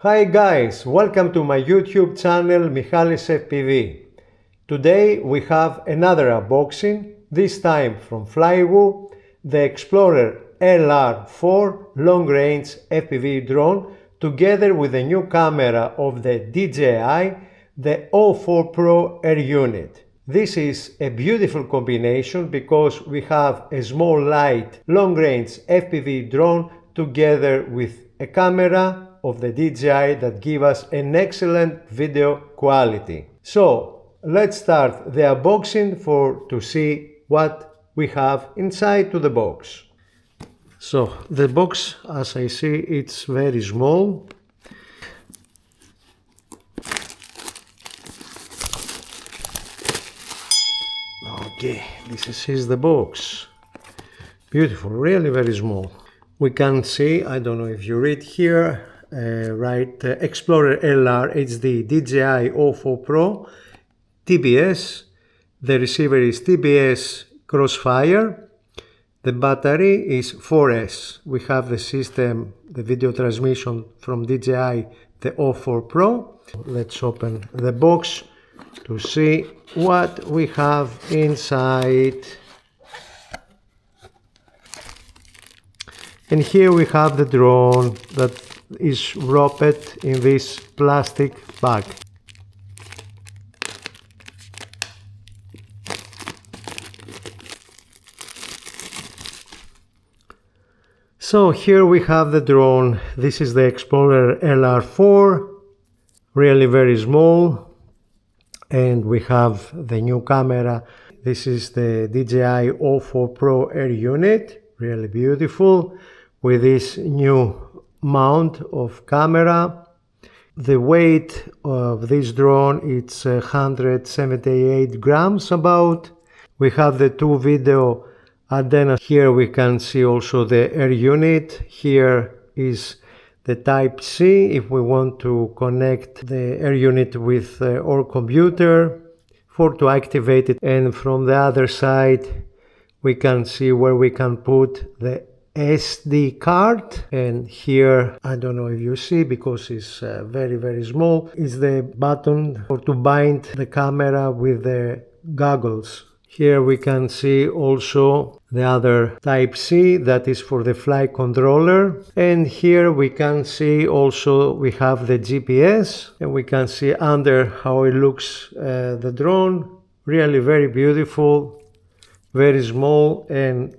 Hi guys, welcome to my YouTube channel Michalis FPV. Today we have another unboxing, this time from FLYWOO, the Explorer LR4 long-range FPV drone together with the new camera of the DJI, the O4 Pro Air unit. This is a beautiful combination because we have a small light long-range FPV drone together with a camera of the DJI that give us an excellent video quality. So let's start the unboxing to see what we have inside to the box. So the box, as I see, it's very small. Okay, this is the box. Beautiful, really very small. We can see, I don't know if you read here, Explorer LR HD DJI O4 Pro TBS. The receiver is TBS Crossfire. The battery is 4S. We have the system, the video transmission from DJI, the O4 Pro. Let's open the box to see what we have inside. And here we have the drone that is wrapped in this plastic bag. So here we have the drone. This is the Explorer LR4, really very small. And we have the new camera. This is the DJI O4 Pro Air unit, really beautiful, with this new mount of camera. The weight of this drone is 178 grams about. We have the two video antennas. Here we can see also the air unit. Here is the type C if we want to connect the air unit with our computer to activate it. And from the other side we can see where we can put the SD card. And here, I don't know if you see because it's very small, is the button to bind the camera with the goggles. Here we can see also the other type C, that is for the flight controller. And here we can see also we have the GPS, and we can see under how it looks the drone. Really very beautiful, very small, and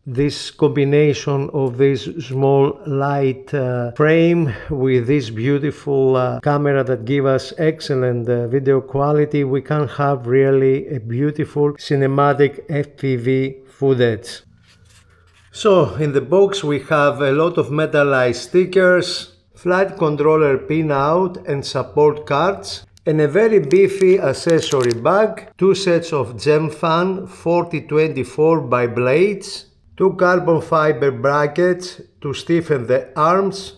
this combination of this small light frame with this beautiful camera that give us excellent video quality, we can have really a beautiful cinematic FPV footage. So in the box we have a lot of metallized stickers, flight controller pinout and support cards, and a very beefy accessory bag, two sets of gem fan 4024 by blades, two carbon fiber brackets to stiffen the arms,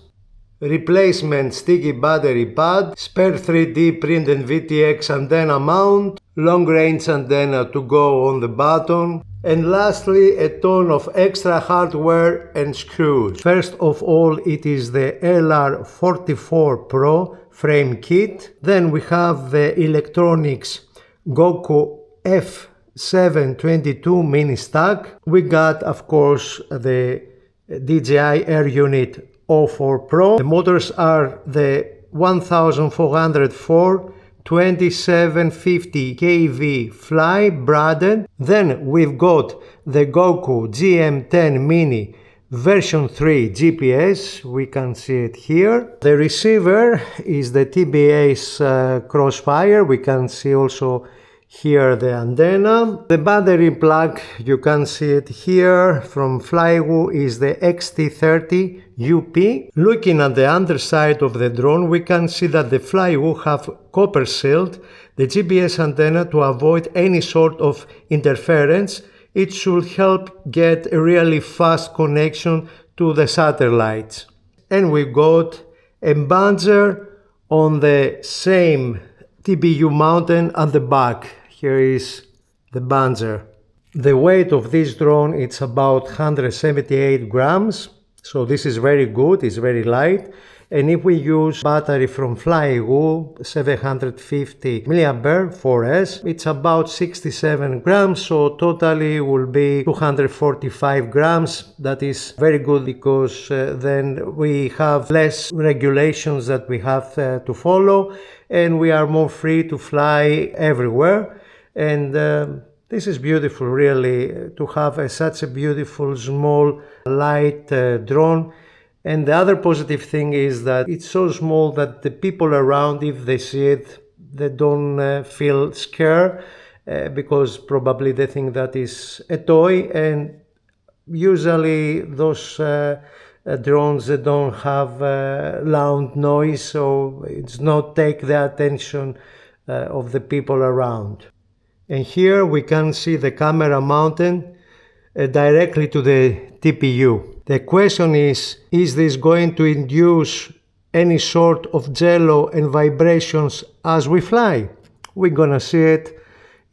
replacement sticky battery pad, spare 3D printed VTX antenna mount, long range antenna to go on the bottom, and lastly a ton of extra hardware and screws. First of all, it is the LR44 Pro frame kit. Then we have the electronics Goku F722 mini stack. We got, of course, the DJI Air unit O4 Pro. The motors are the 1404 2750 kV fly braided. Then we've got the Goku GM10 mini version 3 GPS, we can see it here. The receiver is the TBS Crossfire, we can see also here the antenna. The battery plug, you can see it here from FLYWOO, is the XT30 UP. Looking at the underside of the drone, we can see that the FLYWOO have copper sealed the GPS antenna to avoid any sort of interference. It should help get a really fast connection to the satellites. And we got a plunger on the same TBU mountain at the back. Here is the plunger. The weight of this drone is about 178 grams. So this is very good, it's very light. And if we use battery from FLYWOO 750 mAh 4S, it's about 67 grams, so totally will be 245 grams. That is very good because then we have less regulations that we have to follow, and we are more free to fly everywhere. And this is beautiful, really, to have such a beautiful, small, light drone. And the other positive thing is that it's so small that the people around, if they see it, they don't feel scared because probably they think that is a toy. And usually those drones, they don't have loud noise, so it's not take the attention of the people around. And here we can see the camera mounted directly to the TPU. The question is this going to induce any sort of jello and vibrations as we fly? We're gonna see it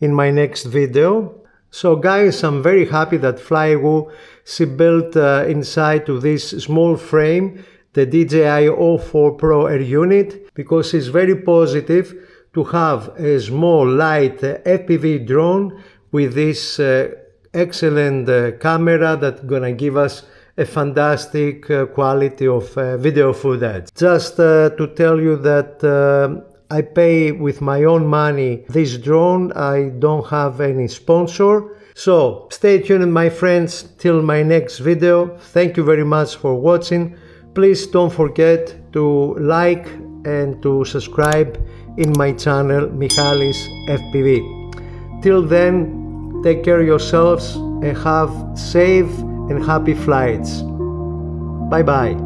in my next video. So guys, I'm very happy that FLYWOO, she built inside to this small frame the DJI O4 Pro Air unit, because it's very positive to have a small light FPV drone with this excellent camera that's gonna give us a fantastic quality of video footage. Just to tell you that I pay with my own money this drone. I don't have any sponsor. So stay tuned, my friends, till my next video. Thank you very much for watching. Please don't forget to like and to subscribe in my channel Michalis FPV. Till then, take care of yourselves and have safe and happy flights. Bye bye.